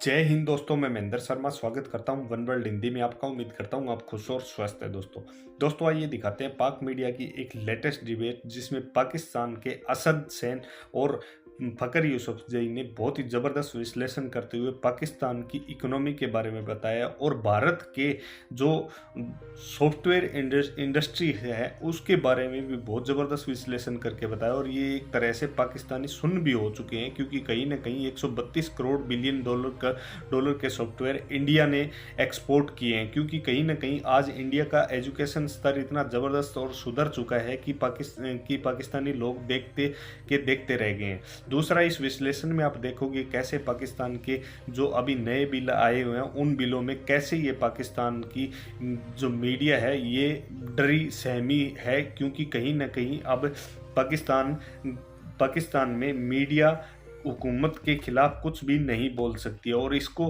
जय हिंद दोस्तों, मैं महेंद्र शर्मा स्वागत करता हूं वन वर्ल्ड हिंदी में आपका। उम्मीद करता हूं आप खुश और स्वस्थ हैं। दोस्तों आइए दिखाते हैं पाक मीडिया की एक लेटेस्ट डिबेट जिसमें पाकिस्तान के असद सैन और फकर यूसुफजई ने बहुत ही ज़बरदस्त विश्लेषण करते हुए पाकिस्तान की इकोनॉमी के बारे में बताया और भारत के जो सॉफ्टवेयर इंडस्ट्री है उसके बारे में भी बहुत ज़बरदस्त विश्लेषण करके बताया। और ये एक तरह से पाकिस्तानी सुन्न भी हो चुके हैं क्योंकि कहीं ना कहीं 132 करोड़ बिलियन डॉलर के सॉफ्टवेयर इंडिया ने एक्सपोर्ट किए हैं, क्योंकि कहीं ना कहीं आज इंडिया का एजुकेशन स्तर इतना ज़बरदस्त और सुधर चुका है कि पाकिस्तानी लोग देखते रह गए हैं। दूसरा, इस विश्लेषण में आप देखोगे कैसे पाकिस्तान के जो अभी नए बिल आए हुए हैं उन बिलों में कैसे ये पाकिस्तान की जो मीडिया है ये डरी सहमी है, क्योंकि कहीं ना कहीं अब पाकिस्तान में मीडिया हुकूमत के खिलाफ कुछ भी नहीं बोल सकती है। और इसको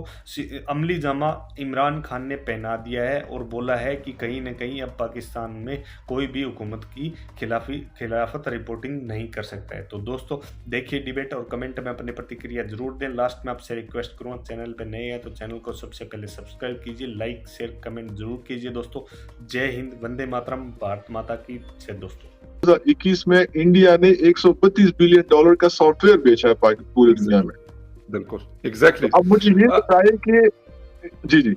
अमली जामा इमरान खान ने पहना दिया है और बोला है कि कहीं ना कहीं अब पाकिस्तान में कोई भी हुकूमत की खिलाफत रिपोर्टिंग नहीं कर सकता है। तो दोस्तों देखिए डिबेट और कमेंट में अपनी प्रतिक्रिया जरूर दें। लास्ट में आपसे रिक्वेस्ट करूँगा, चैनल पर नए हैं तो चैनल को सबसे पहले सब्सक्राइब कीजिए, लाइक शेयर कमेंट जरूर कीजिए। दोस्तों जय हिंद, वंदे मातरम, भारत माता की जय। दोस्तों 2021 में इंडिया ने 132 बिलियन डॉलर का सॉफ्टवेयर बेचा है पूरी दुनिया में। बिल्कुल एग्जैक्टली। अब मुझे ये बताइए कि जी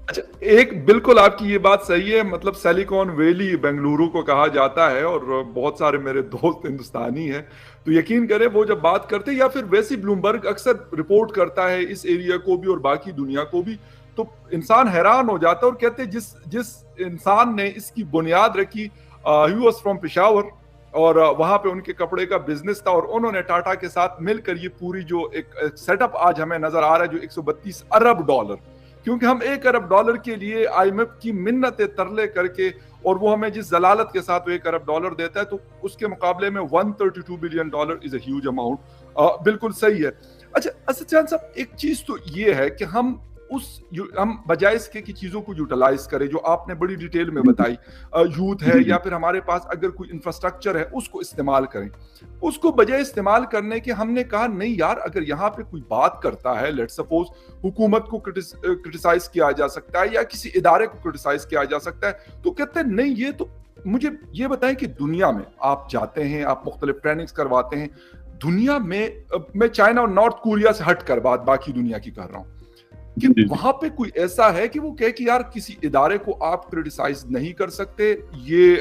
अच्छा, एक बिल्कुल आपकी ये बात सही है। मतलब सिलिकॉन वैली बेंगलुरु को कहा जाता है और बहुत सारे मेरे दोस्त हिंदुस्तानी हैं, तो यकीन करें वो जब बात करते हैं या फिर वैसे ब्लूमबर्ग अक्सर रिपोर्ट करता है इस एरिया को भी और बाकी दुनिया को भी, तो इंसान हैरान हो जाता है और कहते हैं जिस इंसान ने इसकी बुनियाद रखी ही वाज फ्रॉम पेशावर और वहां पे उनके कपड़े का बिजनेस था और उन्होंने टाटा के साथ मिलकर ये पूरी जो एक सेटअप आज हमें नजर आ रहा है जो 132 अरब डॉलर, क्योंकि हम 1 अरब डॉलर के लिए आईएमएफ की मिन्नतें तरले करके और वो हमें जिस जलालत के साथ वो 1 अरब डॉलर देता है तो उसके मुकाबले में 132 billion dollar is a huge amount. बिल्कुल सही है। अच्छा असद चांद साहब, एक चीज तो ये है कि हम बजाय इसके की चीजों को यूटिलाइज करें जो आपने बड़ी डिटेल में बताई, यूथ है या फिर हमारे पास अगर कोई इंफ्रास्ट्रक्चर है उसको इस्तेमाल करें। उसको बजाय इस्तेमाल करने के हमने कहा नहीं यार, अगर यहाँ पे कोई बात करता है, लेट्स सपोज हुकूमत को क्रिटिसाइज किया जा सकता है या किसी इदारे को क्रिटिसाइज किया जा सकता है, तो कहते हैं नहीं ये तो मुझे ये बताएं कि दुनिया में आप जाते हैं, आप मुख्तलिफ ट्रेनिंग्स करवाते हैं दुनिया में, मैं चाइना और नॉर्थ कोरिया से हट कर बात बाकी दुनिया की कर रहा हूँ, कि वहां पे कोई ऐसा है कि वो कहे कि यार किसी इदारे को आप क्रिटिसाइज नहीं कर सकते, ये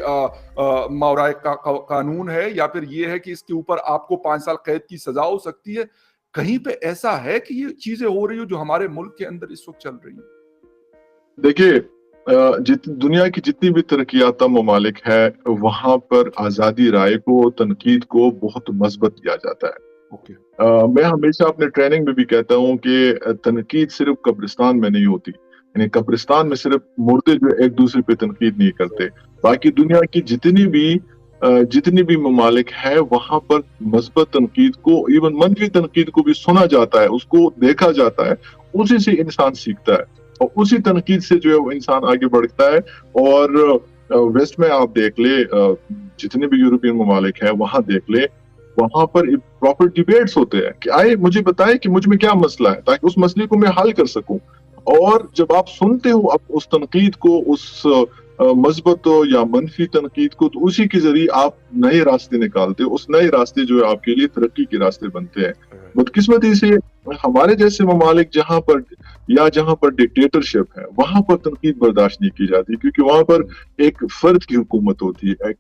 मावराए कानून है या फिर ये है कि इसके ऊपर आपको 5 साल कैद की सजा हो सकती है। कहीं पे ऐसा है कि ये चीजें हो रही हो जो हमारे मुल्क के अंदर इस वक्त चल रही है? देखिए, दुनिया की जितनी भी तरक्याता ममालिक है वहां पर आजादी राय को, तनकीद को बहुत मजबूत दिया जाता है। मैं हमेशा अपने ट्रेनिंग में भी कहता हूँ कि तनकीद सिर्फ कब्रिस्तान में नहीं होती, यानी कब्रिस्तान में सिर्फ मुर्दे जो एक दूसरे पे तनकीद नहीं करते, बाकी दुनिया की जितनी भी ममालिक है वहां पर मस्बत तनकीद को, इवन मनफी तनकीद को भी सुना जाता है, उसको देखा जाता है, उसी से इंसान सीखता है और उसी तनकीद से जो है वो इंसान आगे बढ़ता है। और वेस्ट में आप देख ले, जितने भी यूरोपियन ममालिक है वहां देख ले, वहां पर प्रॉपर डिबेट्स होते हैं कि आए मुझे बताएं कि मुझ में क्या मसला है ताकि उस मसले को मैं हल कर सकूं। और जब आप सुनते हो अब उस तनकीद को, उस मस्बत या मनफी तनकीद को, तो उसी के जरिए आप नए रास्ते निकालते हो, उस नए रास्ते जो है आपके लिए तरक्की के रास्ते बनते हैं। बदकिस्मती से हमारे जैसे ममालिक जहां पर डिक्टेटरशिप है वहां पर तनकीद बर्दाश्त नहीं की जाती, क्योंकि वहां पर एक फर्द की हुकूमत होती है,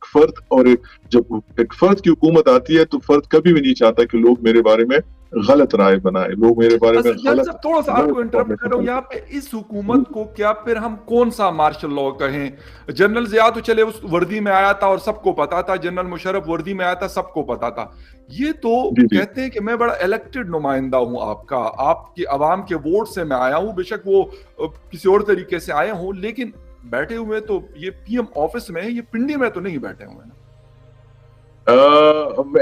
जब एक फर्द की हुकूमत आती है तो फर्द कभी भी नहीं चाहता कि लोग मेरे बारे में गलत राय बनाए, लोग मेरे बारे में गलत। थोड़ा सा आपको इंटरप्ट कर रहा हूं यहाँ पे, इस हुकूमत को क्या फिर हम कौन सा मार्शल लॉ कहें? जनरल जिया तो चले उस वर्दी में आया था और सबको पता था, जनरल मुशर्रफ वर्दी में आया था, सबको पता था। ये तो कहते हैं कि मैं बड़ा इलेक्टेड नुमाइंदा हूं आपका, आपकी आवाम के वोट से मैं आया हूं, बेशक वो किसी और तरीके से आए हूं, लेकिन बैठे हुए तो ये पीएम ऑफिस में है, ये पिंडी में तो नहीं बैठे हुए ना।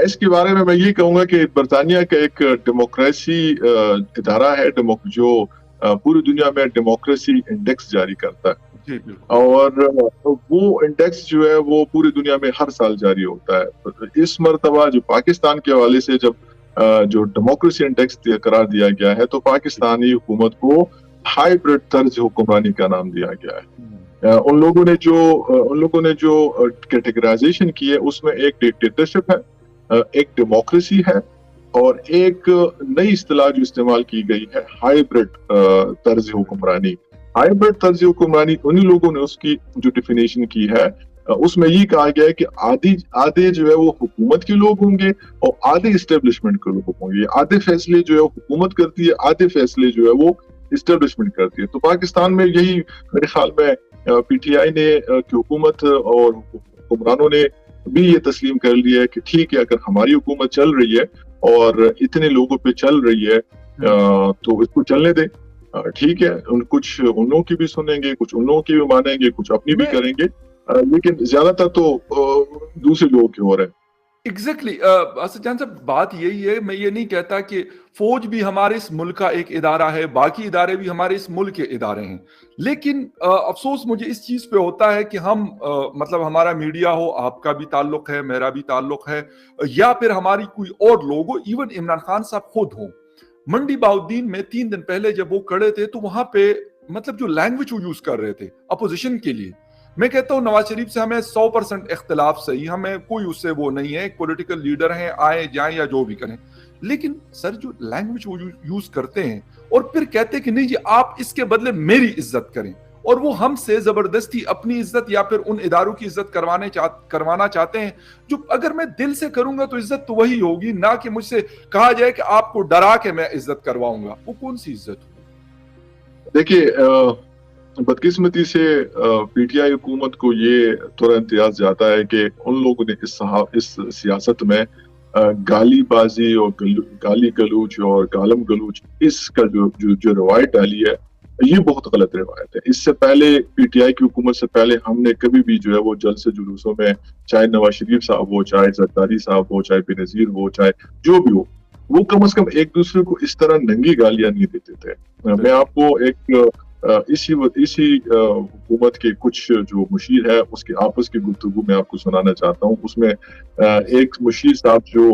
इसके बारे में मैं ये कहूंगा कि बरतानिया का एक डेमोक्रेसी इदारा है जो पूरी दुनिया में डेमोक्रेसी इंडेक्स जारी करता है, और वो इंडेक्स जो है वो पूरी दुनिया में हर साल जारी होता है। इस मर्तबा जो पाकिस्तान के हवाले से जब جو ڈیموکریسی انڈیکس قرار دیا گیا ہے، تو پاکستانی حکومت کو ہائیبرڈ طرز حکمرانی کا نام دیا گیا ہے۔ ان لوگوں نے جو کیٹیگرائزیشن کی ہے اس میں ایک ڈکٹیٹرشپ ہے، ایک ڈیموکریسی ہے، اور ایک نئی اصطلاح جو استعمال کی گئی ہے ہائیبرڈ طرز حکمرانی۔ ہائیبرڈ طرز حکمرانی انہی لوگوں نے اس کی جو ڈیفینیشن کی ہے، اس میں یہ کہا گیا ہے کہ آدھے جو ہے وہ حکومت کے لوگ ہوں گے اور آدھے اسٹیبلشمنٹ کے لوگ ہوں گے۔ آدھے فیصلے جو ہے حکومت کرتی ہے، آدھے فیصلے جو ہے وہ اسٹیبلشمنٹ کرتی ہے۔ تو پاکستان میں یہی میرے خیال میں پی ٹی آئی نے کی حکومت اور حکمرانوں نے بھی یہ تسلیم کر لیا ہے کہ ٹھیک ہے، اگر ہماری حکومت چل رہی ہے اور اتنے لوگوں پہ چل رہی ہے تو اس کو چلنے دیں، ٹھیک ہے۔ کچھ ان لوگوں کی بھی سنیں گے، کچھ ان لوگوں کی بھی مانیں گے، کچھ اپنی بھی کریں گے، لیکن زیادہ تر تو دوسرے لوگوں کی ہو رہے ہیں۔ ایگزیکٹلی اسد جان صاحب، بات یہی ہے، میں یہ نہیں کہتا کہ فوج بھی ہمارے اس ملک کا ایک ادارہ ہے، باقی ادارے بھی ہمارے اس ملک کے ادارے ہیں، لیکن افسوس مجھے اس چیز پہ ہوتا ہے کہ ہم مطلب ہمارا میڈیا ہو، آپ کا بھی تعلق ہے، میرا بھی تعلق ہے، یا پھر ہماری کوئی اور لوگ ہو، ایون عمران خان صاحب خود ہوں، منڈی باؤدین میں 3 دن پہلے جب وہ کھڑے تھے تو وہاں پہ مطلب جو لینگویج وہ یوز کر رہے تھے اپوزیشن کے لیے، میں کہتا ہوں نواز شریف سے ہمیں 100% اختلاف صحیح، ہمیں کوئی اس سے وہ نہیں ہے، ایک پولیٹیکل لیڈر ہیں، آئے جائیں یا جو بھی کریں، لیکن سر جو لینگویج وہ یوز کرتے ہیں اور پھر کہتے ہیں کہ نہیں جی آپ اس کے بدلے میری عزت کریں، اور وہ ہم سے زبردستی اپنی عزت یا پھر ان اداروں کی عزت کروانا چاہتے ہیں، جو اگر میں دل سے کروں گا تو عزت تو وہی ہوگی، نہ کہ مجھ سے کہا جائے کہ آپ کو ڈرا کے میں عزت کرواؤں گا، وہ کون سی عزت ہوگی؟ دیکھیے، بدقسمتی سے پی ٹی آئی حکومت کو یہ تھوڑا امتیاز جاتا ہے کہ ان لوگوں نے اس سیاست میں گالی بازی اور گالی گلوچ اور گالم گلوچ اس کا جو روایت ڈالی ہے، یہ بہت غلط روایت ہے۔ اس سے پہلے پی ٹی آئی کی حکومت سے پہلے ہم نے کبھی بھی جو ہے وہ جلسے جلوسوں میں، چاہے نواز شریف صاحب ہو، چاہے زرداری صاحب ہو، چاہے بے نظیر ہو، چاہے جو بھی ہو، وہ کم از کم ایک دوسرے کو اس طرح ننگی گالیاں نہیں دیتے تھے۔ میں آپ کو ایک اسی حکومت کے کچھ جو مشیر ہے اس کے آپس کی گفتگو میں آپ کو سنانا چاہتا ہوں۔ اس میں ایک مشیر صاحب جو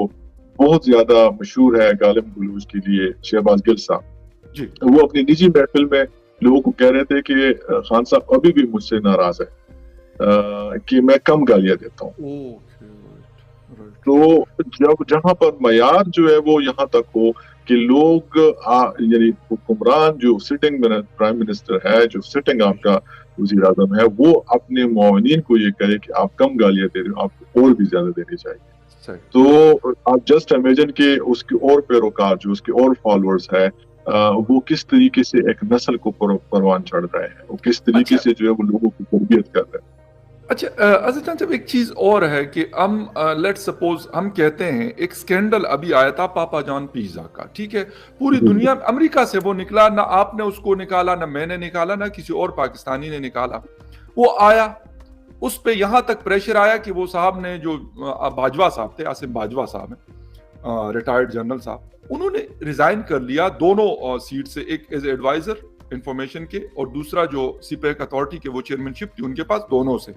بہت زیادہ مشہور ہے گالم گلوچ کے لیے، شہباز گل صاحب جی، وہ اپنی نجی محفل میں لوگوں کو کہہ رہے تھے کہ خان صاحب ابھی بھی مجھ سے ناراض ہے کہ میں کم گالیاں دیتا ہوں۔ تو جہاں پر معیار جو ہے وہ یہاں تک ہو کہ لوگ یعنی حکمران جو سٹنگ پرائم منسٹر ہے، جو سٹنگ آپ کا وزیر اعظم ہے، وہ اپنے معاونین کو یہ کہے کہ آپ کم گالیاں دے رہے ہو، آپ کو اور بھی زیادہ دینی چاہیے، تو آپ جسٹ امیجن کہ اس کے اور پیروکار جو اس کے اور فالوورز ہے، وہ کس طریقے سے ایک نسل کو پروان چڑھ رہے ہیں، وہ کس طریقے سے جو ہے وہ لوگوں کی تربیت کر رہے ہیں۔ اچھا اسد جان صاحب، ایک چیز اور ہے کہ ہم لیٹ سپوز ہم کہتے ہیں ایک سکینڈل ابھی آیا تھا پاپا جان پیزا کا، ٹھیک ہے، پوری دنیا امریکہ سے وہ نکلا، نہ آپ نے اس کو نکالا، نہ میں نے نکالا، نہ کسی اور پاکستانی نے نکالا، وہ آیا، اس پہ یہاں تک پریشر آیا کہ وہ صاحب نے جو باجوہ صاحب تھے، عاصم باجوہ صاحب ہیں، ریٹائرڈ جنرل صاحب، انہوں نے ریزائن کر لیا دونوں سیٹ سے، ایک ایز ایڈوائزر انفارمیشن کے اور دوسرا جو سی پیک اتھارٹی کے وہ چیئرمین شپ تھی ان کے پاس، دونوں سے۔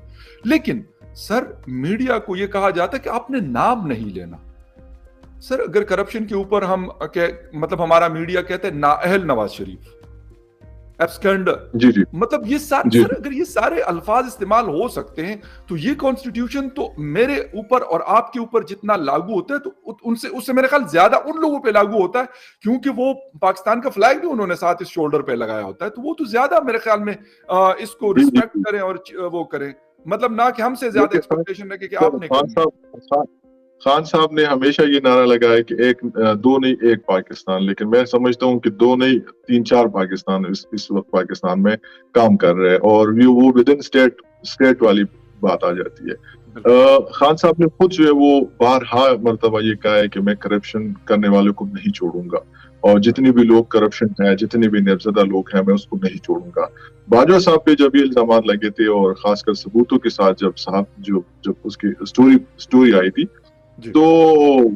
لیکن سر میڈیا کو یہ کہا جاتا ہے کہ آپ نے نام نہیں لینا۔ سر اگر کرپشن کے اوپر ہم مطلب ہمارا میڈیا کہتے ہیں نااہل نواز شریف، ایبسکینڈر، جی جی، مطلب یہ سارے سر اگر یہ سارے الفاظ استعمال ہو سکتے ہیں تو یہ کانسٹیٹیوشن تو میرے اوپر اور آپ کے اوپر جتنا لاگو ہوتا ہے تو اس سے میرے خیال زیادہ ان لوگوں پہ لاگو ہوتا ہے، کیونکہ وہ پاکستان کا فلیگ بھی انہوں نے ساتھ اس شولڈر پہ لگایا ہوتا ہے، تو وہ تو زیادہ میرے خیال میں اس کو ریسپیکٹ کریں اور وہ کریں، مطلب نہ کہ ہم سے زیادہ ایکسپیکٹیشن رکھے کہ آپ نے۔ خان صاحب نے ہمیشہ یہ نعرہ لگایا کہ دو نہیں ایک پاکستان، لیکن میں سمجھتا ہوں کہ دو نہیں 3-4 پاکستان اس وقت پاکستان میں کام کر رہے ہیں، اور وہ ود ان اسٹیٹ والی بات آ جاتی ہے۔ خان صاحب نے خود جو ہے وہ بارہا مرتبہ یہ کہا ہے کہ میں کرپشن کرنے والوں کو نہیں چھوڑوں گا، اور جتنی بھی لوگ کرپشن ہے، جتنے بھی نفزدہ لوگ ہیں، میں اس کو نہیں چھوڑوں گا۔ باجوہ صاحب پہ جب یہ الزامات لگے تھے اور خاص کر ثبوتوں کے ساتھ جب اس کی سٹوری آئی تھی، تو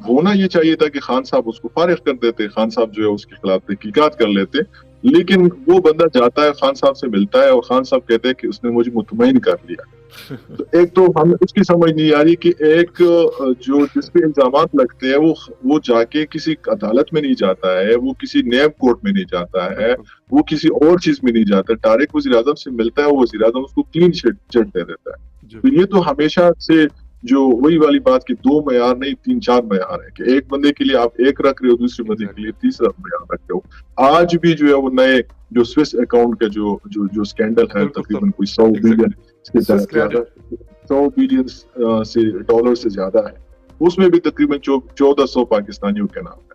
ہونا یہ چاہیے تھا کہ خان صاحب اس کو فارغ کر دیتے، خان صاحب جو ہے اس کے خلاف تحقیقات کر لیتے، لیکن وہ بندہ جاتا ہے، خان صاحب سے ملتا ہے، اور خان صاحب کہتے ہیں کہ اس نے مجھے مطمئن کر لیا तो एक तो हमें उसकी समझ नहीं आ रही कि एक जो जिस पे इल्जामात लगते हैं वो जाके किसी अदालत में नहीं जाता है, वो किसी नैब कोर्ट में नहीं जाता है, वो किसी और चीज में नहीं जाता, डायरेक्ट वज़ीर-ए-आज़म से मिलता है, वो वज़ीर-ए-आज़म उसको क्लीन चिट दे देता है। तो ये तो हमेशा से जो वही वाली बात कि 2 मयार नहीं 3-4 मयार है कि एक बंदे के लिए आप एक रख रहे हो, दूसरे बंदे के लिए तीसरा मयार रख रहे हो। आज भी जो है वो नए जो स्विस अकाउंट का जो स्कैंडल है, तकरीबन कोई 100 बिलियन से ज्यादा 100 बिलियन से डॉलर से ज्यादा है, उसमें भी तकरीबन 1400 पाकिस्तानियों के नाम है।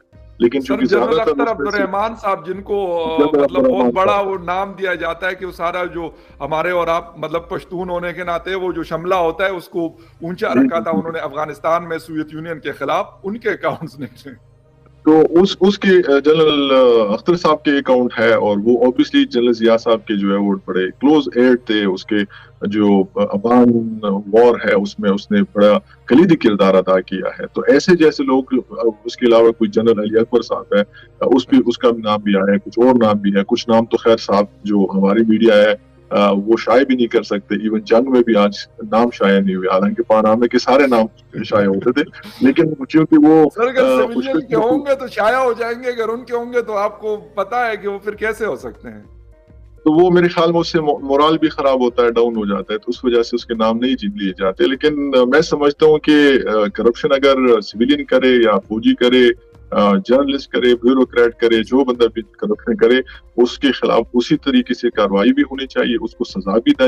लेकिन सर जनरल अख्तर अब्दुर्रहमान साहब जिनको मतलब बहुत बड़ा वो नाम दिया जाता है कि वो सारा जो हमारे और आप मतलब पश्तून होने के नाते वो जो शमला होता है उसको ऊंचा रखा था उन्होंने अफगानिस्तान में सोवियत यूनियन के खिलाफ, उनके अकाउंट्स ने तो उसके जनरल अख्तर साहब के अकाउंट है, और वो ऑब्वियसली जनरल जिया साहब के जो है वो बड़े क्लोज एड थे। उसके जो अफगान वॉर है उसमें उसने बड़ा कलीदी किरदार अदा किया है। तो ऐसे जैसे लोग, उसके अलावा कोई जनरल अली अकबर साहब है, उसका भी नाम भी आया है, कुछ और नाम भी है, कुछ नाम तो खैर साहब जो हमारी मीडिया है वो शाये भी नहीं कर सकते। इवन जंग में भी आज नाम शाया नहीं हुए, हालांकि पानामे के सारे नाम शाया होते थे, लेकिन क्योंकि वो सिविलियन के होंगे तो शाया हो जाएंगे, अगर उनके होंगे तो आपको पता है कि वो फिर कैसे हो सकते हैं। तो वो मेरे ख्याल में उससे मोरल भी खराब होता है, डाउन हो जाता है, तो उस वजह से उसके नाम नहीं लिए जाते। लेकिन मैं समझता हूँ कि करप्शन अगर सिविलियन करे या फौजी करे, जर्नलिस्ट करे, ब्यूरोक्रेट करे, जो बंदा भी करप्शन करे, उसके खिलाफ उसी तरीके से कार्रवाई भी होनी चाहिए, उसको सजा भी